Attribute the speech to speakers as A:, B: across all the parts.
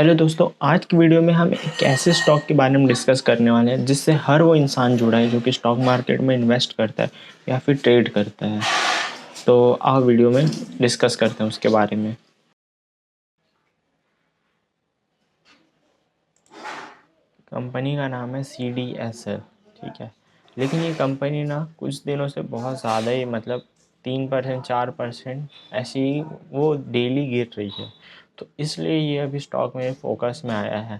A: Hello दोस्तों, आज की वीडियो में हम एक ऐसे स्टॉक के बारे में डिस्कस करने वाले हैं जिससे हर वो इंसान जुड़ा है जो कि स्टॉक मार्केट में इन्वेस्ट करता है या फिर ट्रेड करता है। तो आओ वीडियो में डिस्कस करते हैं उसके बारे में। कंपनी का नाम है CDSL, ठीक है। लेकिन ये कंपनी ना कुछ दिनों से बहुत ज़्यादा ही 3% 4% ऐसी वो डेली गिर रही है। तो इसलिए ये अभी स्टॉक में फोकस में आया है।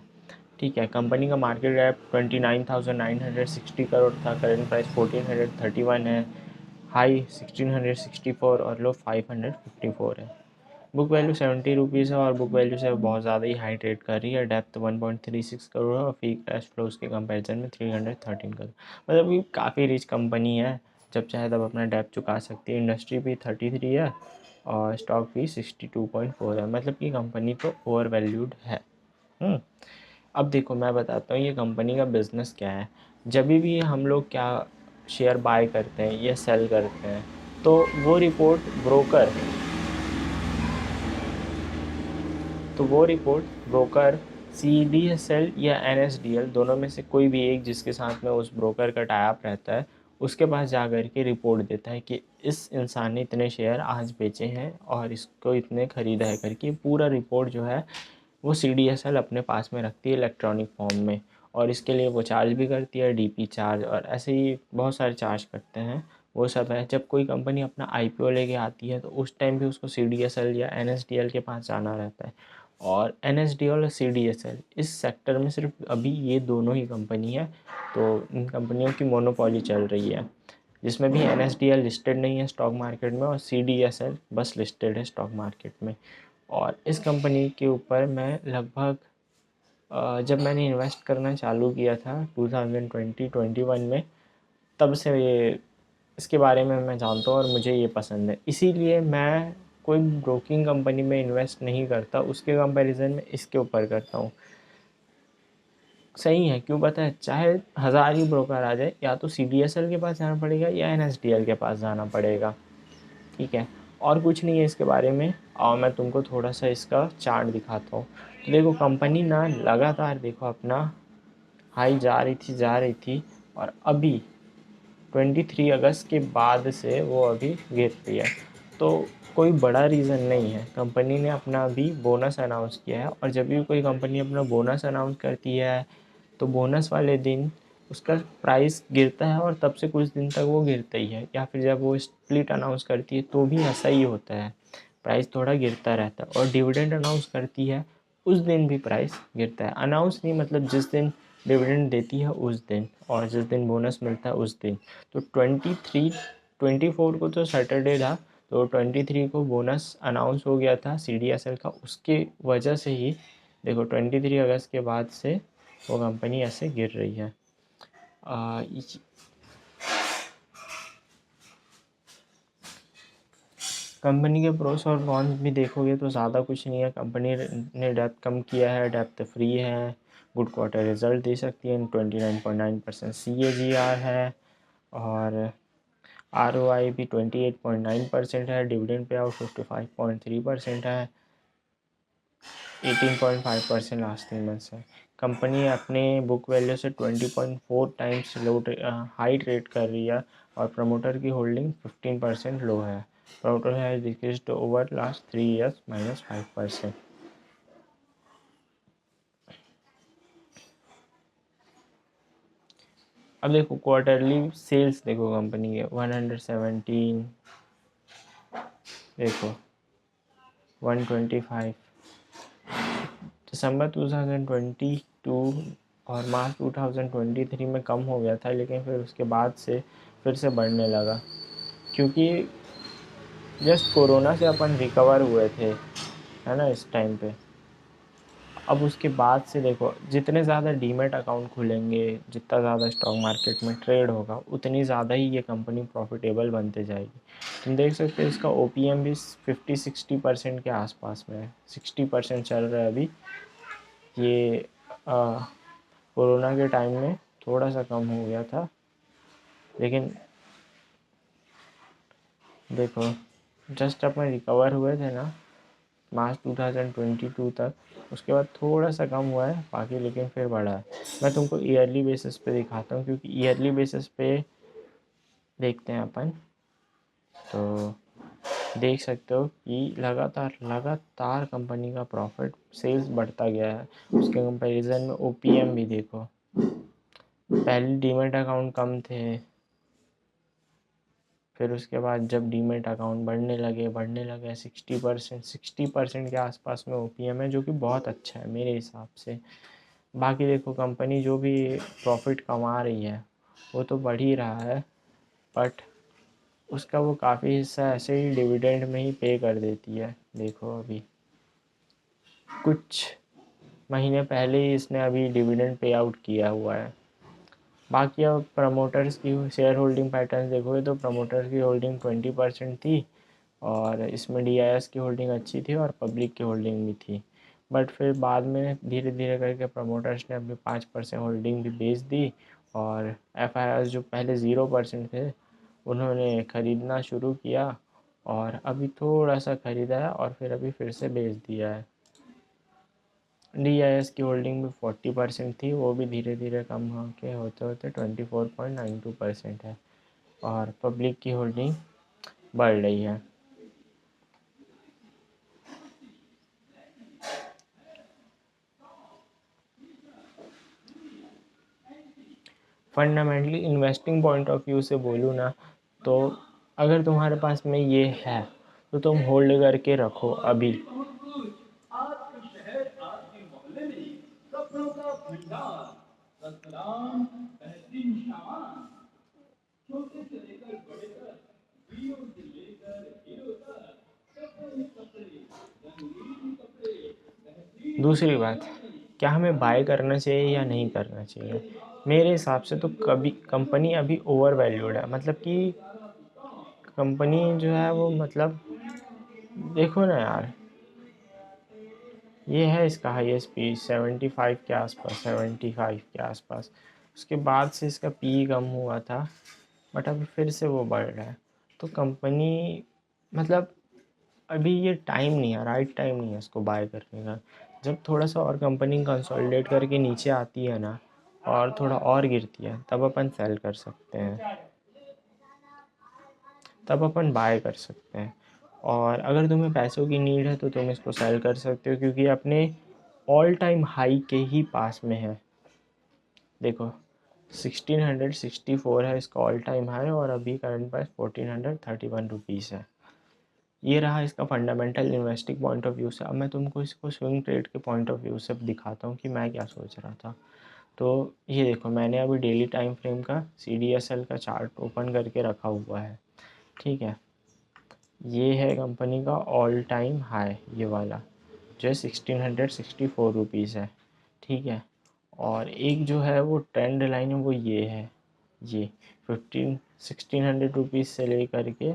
A: ठीक है, कंपनी का मार्केट कैप 29,960 करोड़ था। करंट प्राइस 1431 है। हाई 1664 और लो 554 है। बुक वैल्यू 70 रुपीज़ है और बुक वैल्यू से बहुत ज़्यादा ही हाई ट्रेड कर रही है। डेप्थ 1.36 करोड़ है और फ्री कैश फ्लोज के कंपैरिजन में 313 करोड़। मतलब ये काफ़ी रिच कंपनी है, जब चाहे तब अपना डेप्थ चुका सकती है। इंडस्ट्री भी 33 है और स्टॉक भी 62.4 है। मतलब कि कंपनी तो ओवर वैल्यूड है। अब देखो, मैं बताता हूँ ये कंपनी का बिज़नेस क्या है। जब भी हम लोग क्या शेयर बाय करते हैं या सेल करते हैं, तो वो रिपोर्ट ब्रोकर CDSL या NSDL दोनों में से कोई भी एक, जिसके साथ में उस ब्रोकर का टाई अप रहता है, उसके पास जा कर के रिपोर्ट देता है कि इस इंसान ने इतने शेयर आज बेचे हैं और इसको इतने ख़रीदा है करके। पूरा रिपोर्ट जो है वो CDSL अपने पास में रखती है इलेक्ट्रॉनिक फॉर्म में। और इसके लिए वो चार्ज भी करती है, DP चार्ज और ऐसे ही बहुत सारे चार्ज करते हैं। वो सब है। जब कोई कंपनी अपना IPO लेके आती है तो उस टाइम भी उसको CDSL या NSDL के पास जाना रहता है। और NSDL और CDSL इस सेक्टर में सिर्फ अभी ये दोनों ही कंपनी है। तो इन कंपनियों की मोनोपोली चल रही है, जिसमें भी NSDL लिस्टेड नहीं है स्टॉक मार्केट में और CDSL बस लिस्टेड है स्टॉक मार्केट में। और इस कंपनी के ऊपर मैं लगभग जब मैंने इन्वेस्ट करना चालू किया था 2020-21 में, तब से ये इसके बारे में मैं जानता हूँ और मुझे ये पसंद है। इसीलिए मैं कोई ब्रोकिंग कंपनी में इन्वेस्ट नहीं करता, उसके कंपैरिजन में इसके ऊपर करता हूँ। सही है, क्यों पता है? चाहे 1000 ही ब्रोकर आ जाए, या तो CDSL के पास जाना पड़ेगा या NSDL के पास जाना पड़ेगा। ठीक है, और कुछ नहीं है इसके बारे में। और मैं तुमको थोड़ा सा इसका चार्ट दिखाता हूँ। तो देखो, कंपनी ना लगातार देखो अपना हाई जा रही थी और अभी 23 अगस्त के बाद से वो अभी गिर रही है। तो कोई बड़ा रीज़न नहीं है। कंपनी ने अपना अभी बोनस अनाउंस किया है और जब भी कोई कंपनी अपना बोनस अनाउंस करती है तो बोनस वाले दिन उसका प्राइस गिरता है और तब से कुछ दिन तक वो गिरता ही है। या फिर जब वो स्प्लिट अनाउंस करती है तो भी ऐसा ही होता है, प्राइस थोड़ा गिरता रहता है। और डिविडेंड अनाउंस करती है उस दिन भी प्राइस गिरता है। अनाउंस नहीं, मतलब जिस दिन डिविडेंड देती है उस दिन, और जिस दिन बोनस मिलता है उस दिन। तो 24 को तो सैटरडे था, तो 23 को बोनस अनाउंस हो गया था CDSL का। उसके वजह से ही देखो 23 अगस्त के बाद से वो कंपनी ऐसे गिर रही है। कंपनी के प्रोस और कॉन्स भी देखोगे तो ज़्यादा कुछ नहीं है। कंपनी ने डेप्थ कम किया है, डेप्थ फ्री है, गुड क्वार्टर रिजल्ट दे सकती है, 29.9% CAGR है और ROI भी 28.9% है। डिविडेंड पे आउट 55.3% है। 18.5% लास्ट 3 मंथ्स है। कंपनी अपने बुक वैल्यू से 20.4 टाइम्स लो हाई ट्रेड कर रही है और प्रमोटर की होल्डिंग 15% लो है। Promoter has decreased over last 3 years -5%। अब देखो क्वार्टरली सेल्स देखो कंपनी के 117, देखो 125, दिसंबर 2022 और मार्च 2023 में कम हो गया था, लेकिन फिर उसके बाद से फिर से बढ़ने लगा, क्योंकि जस्ट कोरोना से अपन रिकवर हुए थे, है ना, इस टाइम पे। अब उसके बाद से देखो, जितने ज़्यादा डीमेट अकाउंट खुलेंगे, जितना ज़्यादा स्टॉक मार्केट में ट्रेड होगा, उतनी ज़्यादा ही ये कंपनी प्रॉफिटेबल बनते जाएगी। तुम देख सकते हो इसका OPM भी 50-60% के आसपास में है। 60% चल रहा है अभी। ये कोरोना के टाइम में थोड़ा सा कम हो गया था, लेकिन देखो जस्ट अपन रिकवर हुए थे ना, मार्च 2022 तक। उसके बाद थोड़ा सा कम हुआ है बाकी, लेकिन फिर बढ़ा है। मैं तुमको ईयरली बेसिस पे दिखाता हूँ, क्योंकि ईयरली बेसिस पे देखते हैं अपन, तो देख सकते हो कि लगातार लगातार कंपनी का प्रॉफिट सेल्स बढ़ता गया है। उसके कंपैरिजन में ओपीएम भी देखो, पहले डीमेट अकाउंट कम थे, फिर उसके बाद जब डीमेट अकाउंट बढ़ने लगे 60% के आसपास में ओपीएम है, जो कि बहुत अच्छा है मेरे हिसाब से। बाकी देखो कंपनी जो भी प्रॉफिट कमा रही है वो तो बढ़ ही रहा है, बट उसका वो काफ़ी हिस्सा ऐसे ही डिविडेंड में ही पे कर देती है। देखो अभी कुछ महीने पहले ही इसने अभी डिविडेंड पे आउट किया हुआ है। बाकी अब प्रमोटर्स की शेयर होल्डिंग पैटर्न देखोगे तो प्रमोटर्स की होल्डिंग 20% थी, और इसमें डीआईएस की होल्डिंग अच्छी थी और पब्लिक की होल्डिंग भी थी। बट फिर बाद में धीरे धीरे करके प्रमोटर्स ने अपनी 5% होल्डिंग भी बेच दी, और एफआईआर जो पहले 0% थे उन्होंने ख़रीदना शुरू किया, और अभी थोड़ा सा ख़रीदा है और फिर अभी फिर से बेच दिया है। डीआईएस की होल्डिंग भी 40% थी, वो भी धीरे धीरे कम होके होते होते 24.92% है, और पब्लिक की होल्डिंग बढ़ रही है। Fundamentally investing point of view से बोलूँ ना, तो अगर तुम्हारे पास में ये है तो तुम होल्ड करके रखो अभी। दूसरी बात, क्या हमें बाय करना चाहिए या नहीं करना चाहिए? मेरे हिसाब से तो कभी कंपनी अभी ओवर वैल्यूड है, मतलब कि कंपनी जो है वो, मतलब देखो ना यार, ये है इसका हाईएस्ट पी 75 के आसपास, 75 के आसपास। उसके बाद से इसका पी कम हुआ था, बट अभी फिर से वो बढ़ रहा है। तो कंपनी, मतलब अभी ये टाइम नहीं है, राइट टाइम नहीं है इसको बाय करने का। जब थोड़ा सा और कंपनी कंसोलिडेट करके नीचे आती है ना, और थोड़ा और गिरती है, तब अपन सेल कर सकते हैं, तब अपन बाय कर सकते हैं। और अगर तुम्हें पैसों की नीड है तो तुम इसको सेल कर सकते हो, क्योंकि अपने ऑल टाइम हाई के ही पास में है। देखो 1664 है इसका ऑल टाइम हाई, और अभी करंट प्राइस 1431 रुपीज़ है। ये रहा इसका fundamental investing point of view से। अब मैं तुमको इसको स्विंग ट्रेड के पॉइंट ऑफ व्यू से दिखाता हूँ कि मैं क्या सोच रहा था। तो ये देखो, मैंने अभी डेली टाइम फ्रेम का CDSL का चार्ट ओपन करके रखा हुआ है, ठीक है। ये है कंपनी का ऑल टाइम हाई, ये वाला जो है 1664 रुपीज़ है, ठीक है। और एक जो है वो ट्रेंड लाइन है, वो ये है, ये 1600 रुपीज़ से लेकर के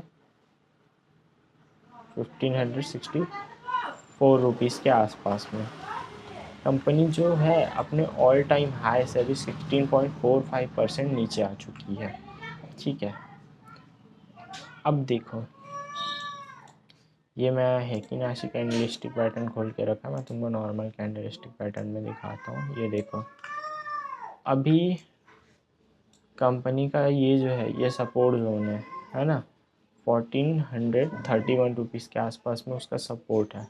A: 1564 रुपीज़ के आसपास में कंपनी जो है अपने ऑल टाइम हाई से अभी 16.45% नीचे आ चुकी है, ठीक है। अब देखो, ये मैं हेकिनाशी कैंडलस्टिक पैटर्न खोल के रखा, मैं तुमको नॉर्मल कैंडलस्टिक पैटर्न में दिखाता हूँ। ये देखो, अभी कंपनी का ये जो है ये सपोर्ट जोन है ना, 1431 रुपीज़ के आसपास में उसका सपोर्ट है।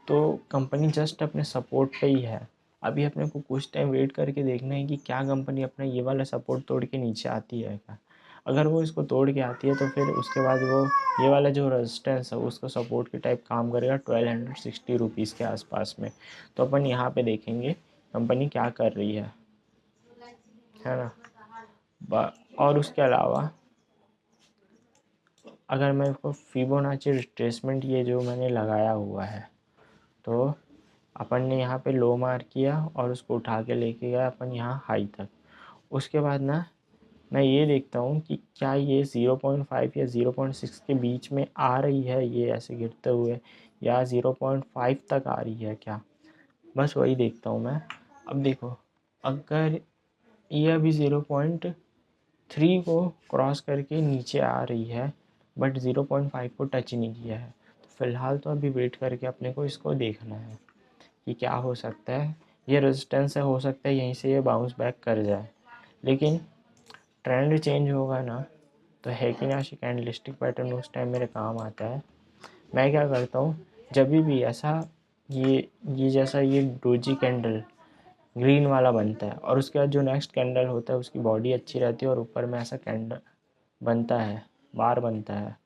A: तो कंपनी जस्ट अपने सपोर्ट पे ही है। अभी अपने को कुछ टाइम वेट करके देखना है कि क्या कंपनी अपना ये वाला सपोर्ट तोड़ के नीचे आती है क्या। अगर वो इसको तोड़ के आती है तो फिर उसके बाद वो ये वाला जो रेजिस्टेंस है उसको सपोर्ट के टाइप काम करेगा 1260 रुपीज़ के आसपास में। तो अपन यहाँ पे देखेंगे कंपनी क्या कर रही है ना। और उसके अलावा अगर मैं इसको फिबोनाची रिट्रेसमेंट ये जो मैंने लगाया हुआ है, तो अपन ने यहाँ पे लो मार किया और उसको उठा के लेके गया अपन यहाँ हाई तक। उसके बाद ना मैं ये देखता हूँ कि क्या ये 0.5 या 0.6 के बीच में आ रही है, ये ऐसे गिरते हुए, या 0.5 तक आ रही है क्या, बस वही देखता हूँ मैं। अब देखो, अगर ये अभी 0.3 को क्रॉस करके नीचे आ रही है बट 0.5 को टच नहीं किया है, तो फ़िलहाल तो अभी वेट करके अपने को इसको देखना है कि क्या हो सकता है। ये रेजिस्टेंस है, हो सकता है यहीं से ये बाउंस बैक कर जाए, लेकिन ट्रेंड चेंज होगा ना, तो हेकिनाशी कैंडलस्टिक पैटर्न उस टाइम मेरे काम आता है। मैं क्या करता हूँ, जब भी ऐसा ये जैसा ये डोजी कैंडल ग्रीन वाला बनता है और उसके बाद जो नेक्स्ट कैंडल होता है उसकी बॉडी अच्छी रहती है और ऊपर में ऐसा कैंडल बनता है, बार बनता है,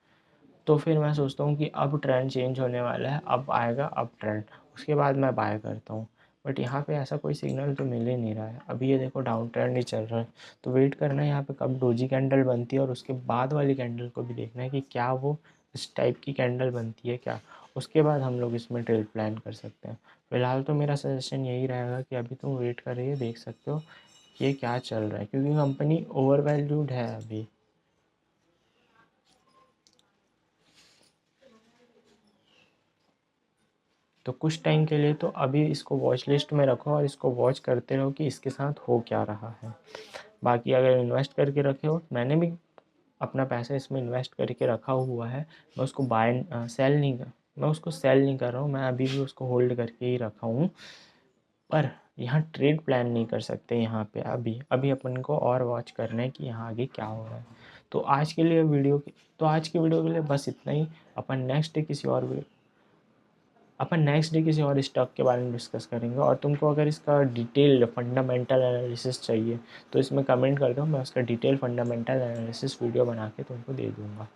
A: तो फिर मैं सोचता हूँ कि अब ट्रेंड चेंज होने वाला है, अब आएगा अब ट्रेंड, उसके बाद मैं बाय करता हूँ। बट यहाँ पे ऐसा कोई सिग्नल तो मिल ही नहीं रहा है। अभी ये देखो डाउन ट्रेंड ही चल रहा है, तो वेट करना है यहाँ पे कब डोजी कैंडल बनती है और उसके बाद वाली कैंडल को भी देखना है कि क्या वो इस टाइप की कैंडल बनती है क्या, उसके बाद हम लोग इसमें ट्रेड प्लान कर सकते हैं। फ़िलहाल तो मेरा सजेशन यही रहेगा कि अभी तुम वेट कर रही है, देख सकते हो कि ये क्या चल रहा है, क्योंकि कंपनी ओवर वैल्यूड है अभी। तो कुछ टाइम के लिए तो अभी इसको वॉच लिस्ट में रखो और इसको वॉच करते रहो कि इसके साथ हो क्या रहा है। बाकी अगर इन्वेस्ट करके रखे हो, मैंने भी अपना पैसा इसमें इन्वेस्ट करके रखा हुआ है, मैं उसको सेल नहीं कर मैं उसको सेल नहीं कर रहा हूँ, मैं अभी भी उसको होल्ड करके ही रखा हूँ। पर यहाँ ट्रेड प्लान नहीं कर सकते यहाँ पे, अभी अभी अपन को और वॉच करना है कि यहाँ आगे क्या हो रहा है। तो आज की वीडियो के लिए बस इतना ही। अपन नेक्स्ट डे किसी और स्टॉक के बारे में डिस्कस करेंगे, और तुमको अगर इसका डिटेल फंडामेंटल एनालिसिस चाहिए तो इसमें कमेंट कर दो, मैं उसका डिटेल फंडामेंटल एनालिसिस वीडियो बना के तुमको दे दूँगा।